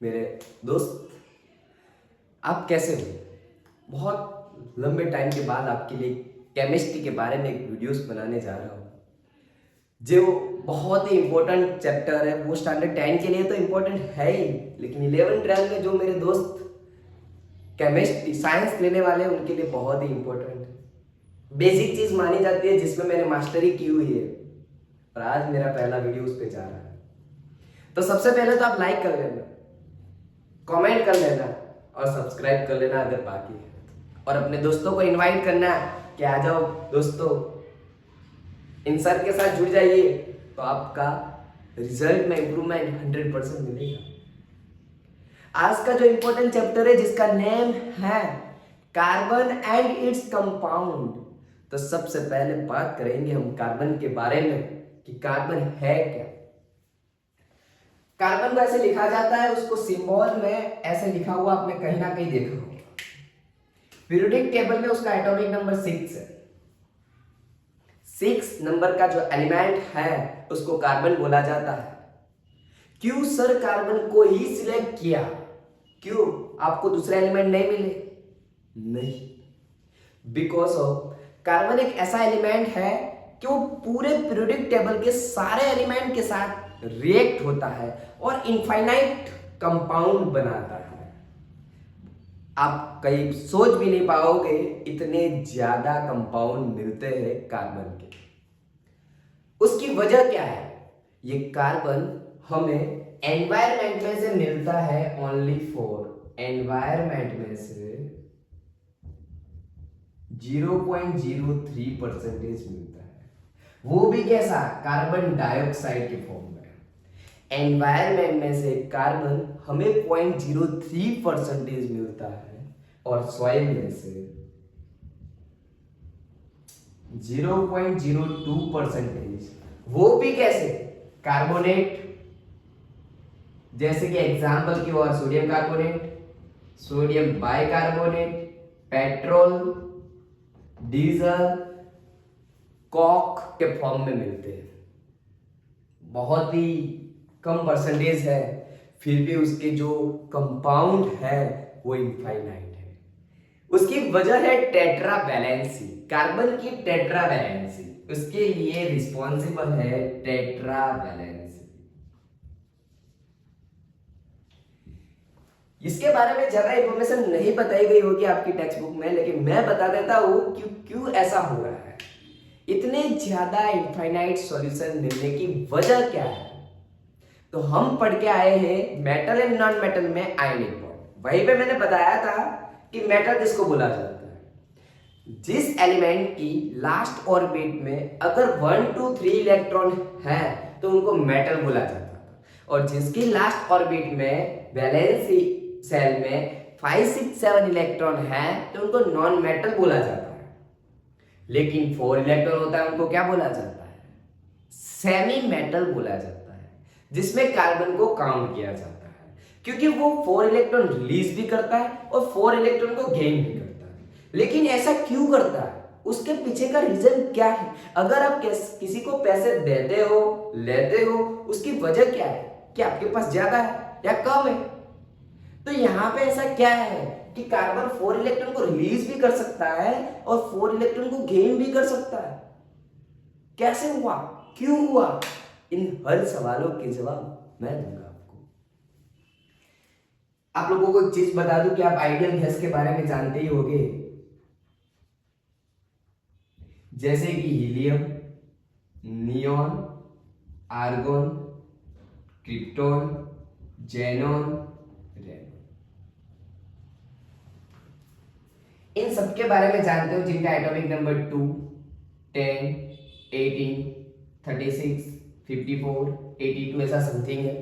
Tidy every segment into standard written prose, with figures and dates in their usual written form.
मेरे दोस्त, आप कैसे हो? बहुत लंबे टाइम के बाद आपके लिए केमिस्ट्री के बारे में एक वीडियोस बनाने जा रहा हूँ, जो बहुत ही इम्पोर्टेंट चैप्टर है। वो स्टैंडर्ड 10 के लिए तो इम्पोर्टेंट है ही, लेकिन 11-12 में जो मेरे दोस्त केमिस्ट्री साइंस लेने वाले हैं उनके लिए बहुत ही इम्पोर्टेंट है। बेसिक चीज़ मानी जाती है जिसमें मैंने मास्टरी की हुई है, और आज मेरा पहला वीडियो उस पर जा रहा है। तो सबसे पहले तो आप लाइक कर लेना, कमेंट कर लेना और सब्सक्राइब कर लेना अगर बाकी है, और अपने दोस्तों को इनवाइट करना कि आ जाओ दोस्तों, इन सर के साथ जुड़ जाइए, तो आपका रिजल्ट में इंप्रूवमेंट 100% मिलेगा। आज का जो इंपॉर्टेंट चैप्टर है जिसका नेम है कार्बन एंड इट्स कंपाउंड। तो सबसे पहले बात करेंगे हम कार्बन के बारे में कि कार्बन है क्या। कार्बन को ऐसे लिखा जाता है, उसको सिंबल में ऐसे लिखा हुआ आपने कहीं ना कहीं देखा होगा। पीरियोडिक टेबल में उसका एटॉमिक नंबर 6 है। 6 नंबर का जो एलिमेंट है उसको कार्बन बोला जाता है। क्यों सर कार्बन को ही सिलेक्ट किया? क्यों आपको दूसरे एलिमेंट नहीं मिले? नहीं, बिकॉज ऑफ कार्बन एक ऐसा एलिमेंट है कि वो पूरे पीरियोडिक टेबल के सारे एलिमेंट के साथ रिएक्ट होता है और इनफाइनाइट कंपाउंड बनाता है। आप कहीं सोच भी नहीं पाओगे इतने ज्यादा कंपाउंड मिलते हैं कार्बन के। उसकी वजह क्या है? ये कार्बन हमें एनवायरमेंट में से मिलता है, ओनली फॉर एनवायरमेंट में से 0.03% मिलता है। वो भी कैसा? कार्बन डाइऑक्साइड के फॉर्म में। एनवायरमेंट में से कार्बन हमें 0.03% मिलता है, और सॉइल में से 0.02%। वो भी कैसे? कार्बोनेट, जैसे कि एग्जांपल की ओर sodium carbonate, sodium bicarbonate, petrol, diesel, coke के फॉर्म में मिलते हैं। बहुत ही कम परसेंटेज है, फिर भी उसके जो कंपाउंड है वो इनफाइनाइट है। उसकी वजह है टेट्रा वैलेंसी, कार्बन की टेट्रा वैलेंसी। उसके लिए रिस्पॉन्सिबल है टेट्रा वैलेंसी। इसके बारे में ज्यादा इंफॉर्मेशन नहीं बताई गई होगी आपकी टेक्स्ट बुक में, लेकिन मैं बता देता हूं क्यों क्यों ऐसा हो रहा है। इतने ज्यादा इनफाइनाइट सॉल्यूशन मिलने की वजह क्या है? तो हम पढ़ के आए हैं मेटल एंड नॉन मेटल में आयनिक बॉन्ड। वहीं पे मैंने बताया था कि मेटल किसको बोला जाता है? जिस एलिमेंट की लास्ट ऑर्बिट में अगर 1 2 3 इलेक्ट्रॉन है तो उनको मेटल बोला जाता था, और जिसकी लास्ट ऑर्बिट में वैलेंसी सेल में 5 6 7 इलेक्ट्रॉन है तो उनको नॉन मेटल बोला जाता है। लेकिन 4 इलेक्ट्रॉन होता है उनको क्या बोला जाता है? सेमी मेटल बोला जाता है, जिसमें कार्बन को काउंट किया जाता है, क्योंकि वो 4 इलेक्ट्रॉन रिलीज भी करता है और 4 इलेक्ट्रॉन को गेन भी करता है। लेकिन ऐसा क्यों करता है? उसके पीछे का रीजन क्या है? अगर आप किसी को पैसे देते हो, लेते हो, उसकी वजह क्या है? कि आपके पास ज्यादा है या कम है? तो यहाँ पे ऐसा क्या है कि कार्बन 4 इलेक्ट्रॉन को रिलीज भी कर सकता है और 4 इलेक्ट्रॉन को गेन भी कर सकता है। कैसे हुआ? क्यों हुआ? इन हर सवालों के जवाब मैं दूंगा आपको। आप लोगों को एक चीज बता दूं कि आप आइडियल गैस के बारे में जानते ही होंगे, जैसे कि helium, neon, argon, krypton, xenon, radon. इन सबके बारे में जानते हो, जिनका एटॉमिक नंबर 2 10 18 36 54 82 ऐसा समथिंग है।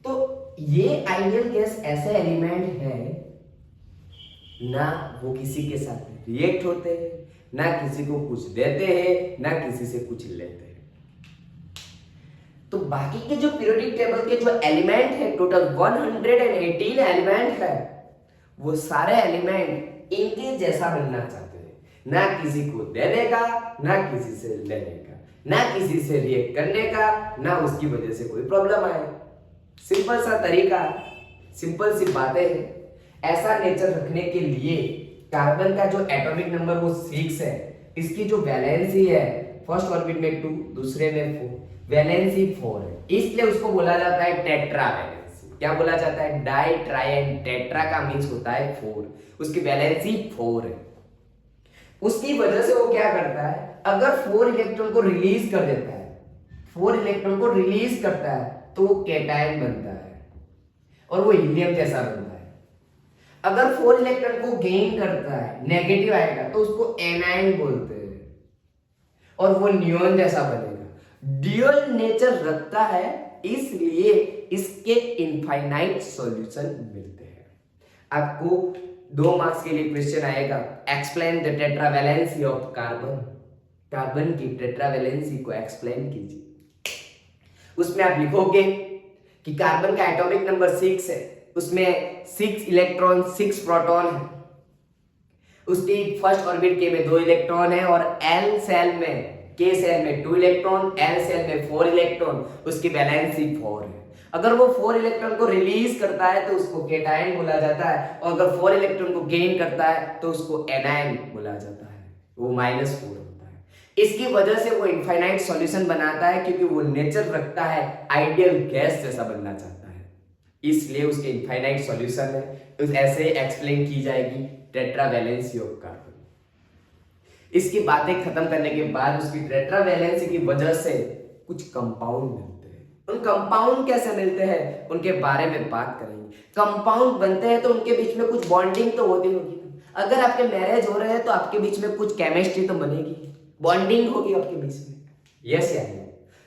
तो ये आइडियल गैस ऐसे एलिमेंट है, ना वो किसी के साथ रिएक्ट होते हैं, ना किसी को कुछ देते हैं, ना किसी से कुछ लेते हैं। तो बाकी के जो पीरियोडिक टेबल के जो एलिमेंट है, टोटल 118 एलिमेंट है, वो सारे एलिमेंट इनके जैसा बनना चाहते हैं, ना किसी को देने का, ना किसी से लेने का, ना किसी से रिएक्ट करने का, ना उसकी वजह से कोई प्रॉब्लम आए। सिंपल सा तरीका, सिंपल सी बातें हैं। ऐसा नेचर रखने के लिए कार्बन का जो एटॉमिक नंबर वो 6 है, इसकी जो वैलेंसी है फर्स्ट ऑर्बिट में 2, दूसरे में 4, वैलेंसी 4 है, इसलिए उसको बोला जाता है टेट्रा वैलेंसी। क्या बोला जाता है? डाई ट्राई एंड टेट्रा का मीन्स होता है 4, उसकी वैलेंसी 4 है। उसकी वजह से वो क्या करता है, अगर 4 इलेक्ट्रॉन को रिलीज कर देता है, 4 इलेक्ट्रॉन को रिलीज करता है तो वो कैटायन बनता है और वो हीलियम जैसा बनता है। अगर 4 इलेक्ट्रॉन को गेन करता है, नेगेटिव आएगा, तो उसको एनायन बोलते हैं और वो नियॉन जैसा बनेगा। ड्यूअल नेचर रखता है, इसलिए इसके इनफाइनाइट सॉल्यूशन मिलते हैं। आपको 2 मार्क्स के लिए क्वेश्चन आएगा, explain the tetravalency of carbon. Carbon की टेट्रावैलेंसी को एक्सप्लेन कीजिए। उसमें आप लिखोगे कि कार्बन का एटॉमिक नंबर 6 है, उसमें 6 इलेक्ट्रॉन 6 प्रोटॉन है, उसकी फर्स्ट ऑर्बिट के में 2 इलेक्ट्रॉन है और एल सेल में, के सेल में 2 इलेक्ट्रॉन, एल सेल में 4 इलेक्ट्रॉन, उसकी वैलेंसी 4 है। अगर वो 4 इलेक्ट्रॉन को रिलीज करता है तो उसको केटायन बोला जाता है और अगर 4 इलेक्ट्रॉन को गेन करता है तो उसको एनायन बोला जाता है, वो -4 होता है। इसकी वजह से वो इनफाइनाइट सॉल्यूशन बनाता है, क्योंकि वो नेचर रखता है आइडियल गैस जैसा बनना चाहता है, इसलिए उसके इनफाइनाइट सॉल्यूशन है। तो ऐसे एक्सप्लेन की जाएगी टेट्रावैलेंसी ऑफ कार्बन। इसकी बातें खत्म करने के बाद उसकी टेट्रावैलेंसी की वजह से कुछ कंपाउंड मिलते हैं। उन कंपाउंड कैसे मिलते हैं उनके बारे में बात करेंगे। कंपाउंड बनते हैं तो उनके बीच में कुछ बॉन्डिंग तो होती होगी। अगर आपके मैरिज हो रहे हैं तो आपके बीच में कुछ केमिस्ट्री तो बनेगी, बॉन्डिंग होगी आपके बीच में। यस या नो?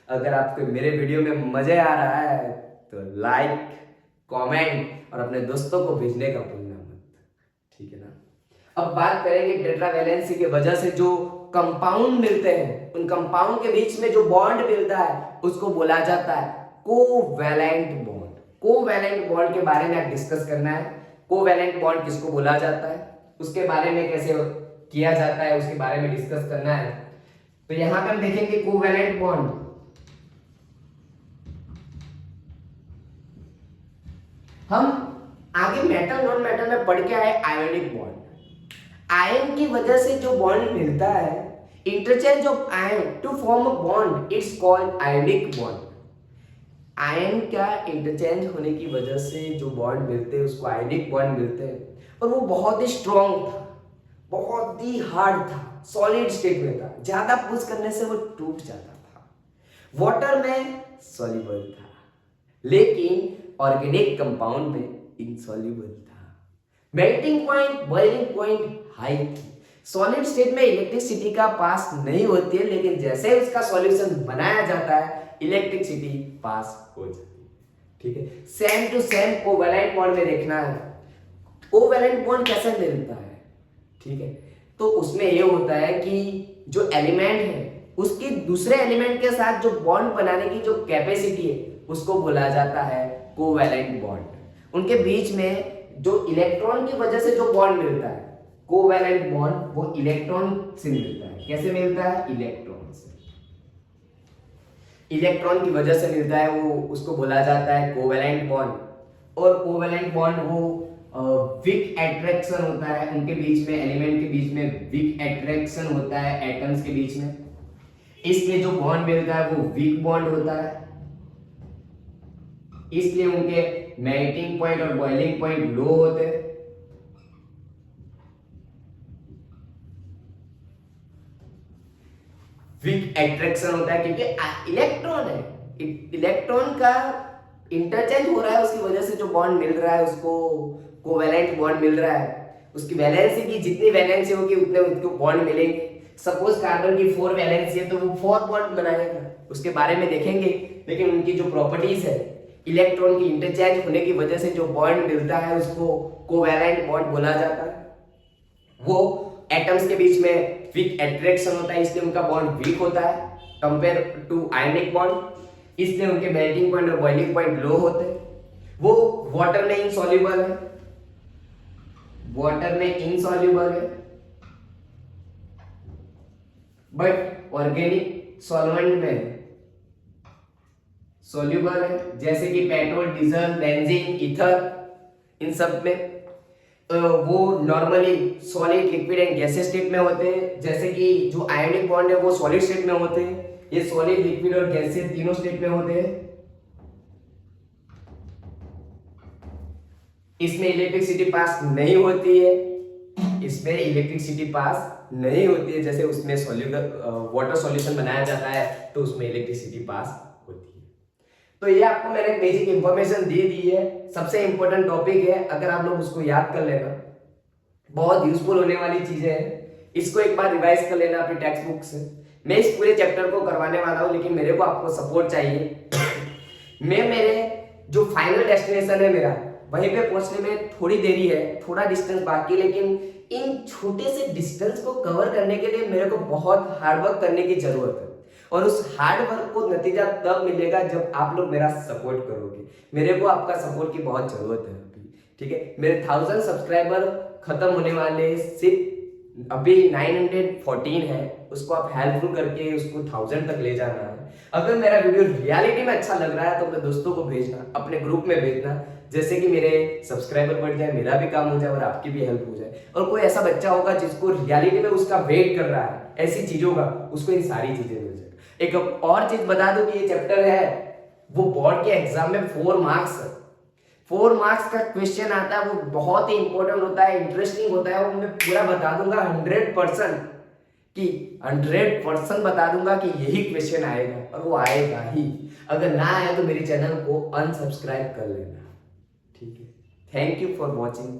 अगर आपको मेरे वीडियो में मजे आ रहा है तो लाइक, कमेंट और अपने दोस्तों को भेजने का भूलना मत, ठीक है ना? अब बात करेंगे टेट्रावैलेंसी की वजह से जो कंपाउंड मिलते हैं, उन कंपाउंड के बीच में जो बॉन्ड मिलता है उसको बोला जाता है कोवैलेंट बॉन्ड। कोवैलेंट बॉन्ड के बारे में डिस्कस करना है। कोवैलेंट बॉन्ड किसको बोला जाता है, उसके बारे में कैसे किया जाता है, उसके बारे में डिस्कस करना है। तो यहां पर देखेंगे कोवैलेंट बॉन्ड, हम आगे मेटल नॉन मेटल में पढ़ के आए आयोनिक बॉन्ड। आयन की वजह से जो बॉन्ड मिलता है, interchange of ion to form a bond, it's called ionic bond. Ion का इंटरचेंज होने की वजह से जो बॉन्ड मिलते हैं उसको आयोनिक बॉन्ड मिलते हैं और वो बहुत ही स्ट्रॉन्ग था, बहुत ही हार्ड था, सॉलिड स्टेट में था, ज्यादा पुश करने से वो टूट जाता था, वाटर में सॉल्युबल था, लेकिन ऑर्गेनिक कंपाउंड में इनसॉल्युबल था। Melting point, boiling point high थी। सॉलिड स्टेट में इलेक्ट्रिसिटी का पास नहीं होती है, लेकिन जैसे ही उसका सॉल्यूशन बनाया जाता है इलेक्ट्रिसिटी पास हो जाती है, ठीक है? Same to same covalent bond में देखना है, कोवैलेंट बॉन्ड कैसे मिलता है, ठीक है? तो उसमें ये होता है कि जो एलिमेंट है उसकी दूसरे एलिमेंट के साथ जो बॉन्ड बनाने की जो कैपेसिटी है उसको बोला जाता है कोवैलेंट बॉन्ड। उनके बीच में जो इलेक्ट्रॉन की वजह से जो बॉन्ड मिलता है, कोवैलेंट बॉन्ड, वो इलेक्ट्रॉन से मिलता है। कैसे मिलता है? इलेक्ट्रॉन से, इलेक्ट्रॉन की वजह से मिलता है, वो उसको बोला जाता है कोवैलेंट बॉन्ड। और कोवैलेंट बॉन्ड वो वीक एट्रैक्शन होता है उनके बीच में, एलिमेंट के बीच में वीक एट्रैक्शन होता है एटम्स के बीच में, इसलिए जो बॉन्ड मिलता है वो वीक बॉन्ड होता है, इसलिए उनके मेल्टिंग पॉइंट और बॉइलिंग पॉइंट लो होते हैं। वीक एट्रैक्शन होता है क्योंकि इलेक्ट्रॉन है, इलेक्ट्रॉन का इंटरचेंज हो रहा है, उसकी वजह से जो बॉन्ड मिल रहा है उसको कोवैलेंट बॉन्ड मिल रहा है। उसकी वैलेंसी की जितनी वैलेंसी होगी उतने उसको बॉन्ड मिलेंगे। सपोज कार्बन की 4 वैलेंसी है तो वो 4 बॉन्ड बनाएगा, उसके बारे में देखेंगे। लेकिन उनकी जो प्रॉपर्टीज है, इलेक्ट्रॉन की इंटरचेंज होने की वजह से जो बॉन्ड मिलता है उसको कोवैलेंट बॉन्ड बोला जाता है। वो एटम्स के बीच में वीक एट्रैक्शन होता है, इसलिए उनका बॉन्ड वीक होता है कंपेयर टू आयनिक बॉन्ड, इसलिए उनके मेल्टिंग पॉइंट और बॉइलिंग पॉइंट लो होते हैं। वो वाटर में इनसॉल्युबल है, वाटर में इनसॉल्युबल है, बट ऑर्गेनिक सॉल्वेंट में सॉल्युबल है, जैसे कि पेट्रोल, डीजल, बेंजीन, ईथर, इन सब में वो normally solid, liquid and gaseous state में होते हैं। जैसे कि जो आयोनिक बॉन्ड है वो सॉलिड स्टेट में होते हैं, ये सॉलिड, लिक्विड और गैसियस तीनों स्टेट में होते हैं। इसमें इलेक्ट्रिसिटी पास नहीं होती है, इसमें इलेक्ट्रिसिटी पास नहीं होती है। जैसे उसमें वाटर सॉल्यूशन बनाया जाता है तो उसमें इलेक्ट्रिसिटी पास होती है। तो ये आपको मैंने एक बेसिक इंफॉर्मेशन दे दी है, सबसे इंपॉर्टेंट टॉपिक है। अगर आप लोग उसको याद कर लेना, बहुत यूजफुल होने वाली चीजें हैं। इसको एक बार रिवाइज कर लेना अपनी टेक्स्ट बुक से। मैं इस पूरे चैप्टर को करवाने वाला हूं, लेकिन मेरे को आपको सपोर्ट चाहिए। मैं मेरे जो फाइनल डेस्टिनेशन है मेरा, वहीं पे पहुंचने में थोड़ी देरी है, थोड़ा डिस्टेंस बाकी, लेकिन इन छोटे से डिस्टेंस को कवर करने के लिए मेरे को बहुत हार्ड वर्क करने की जरूरत है। और उस हार्ड वर्क को नतीजा तब मिलेगा जब आप लोग मेरा सपोर्ट करोगे। मेरे को आपका सपोर्ट की बहुत जरूरत है अभी, ठीक है। मेरे 1000 सब्सक्राइबर खत्म होने वाले, सिर्फ अभी 914 है, उसको आप हेल्पफुल करके उसको 1000 तक ले जाना है। अगर मेरा वीडियो रियलिटी में अच्छा लग रहा है तो अपने दोस्तों को भेजना, अपने ग्रुप में भेजना, जैसे कि मेरे सब्सक्राइबर बढ़ जाए, मेरा भी काम हो जाए और आपकी भी हेल्प हो जाए। और कोई ऐसा बच्चा होगा जिसको रियलिटी में उसका वेट कर रहा है ऐसी चीजों का, उसको इन सारी चीजें मिल जाए। एक और चीज बता दूं कि ये चैप्टर है वो बोर्ड के एग्जाम में 4 मार्क्स का क्वेश्चन आता है, वो बहुत ही इंपॉर्टेंट होता है, इंटरेस्टिंग होता है। वो मैं पूरा बता दूंगा 100% कि 100% बता दूंगा कि यही क्वेश्चन आएगा, और वो आएगा ही। अगर ना आए तो मेरे चैनल को अनसब्सक्राइब कर लेना, ठीक है। Thank you for watching.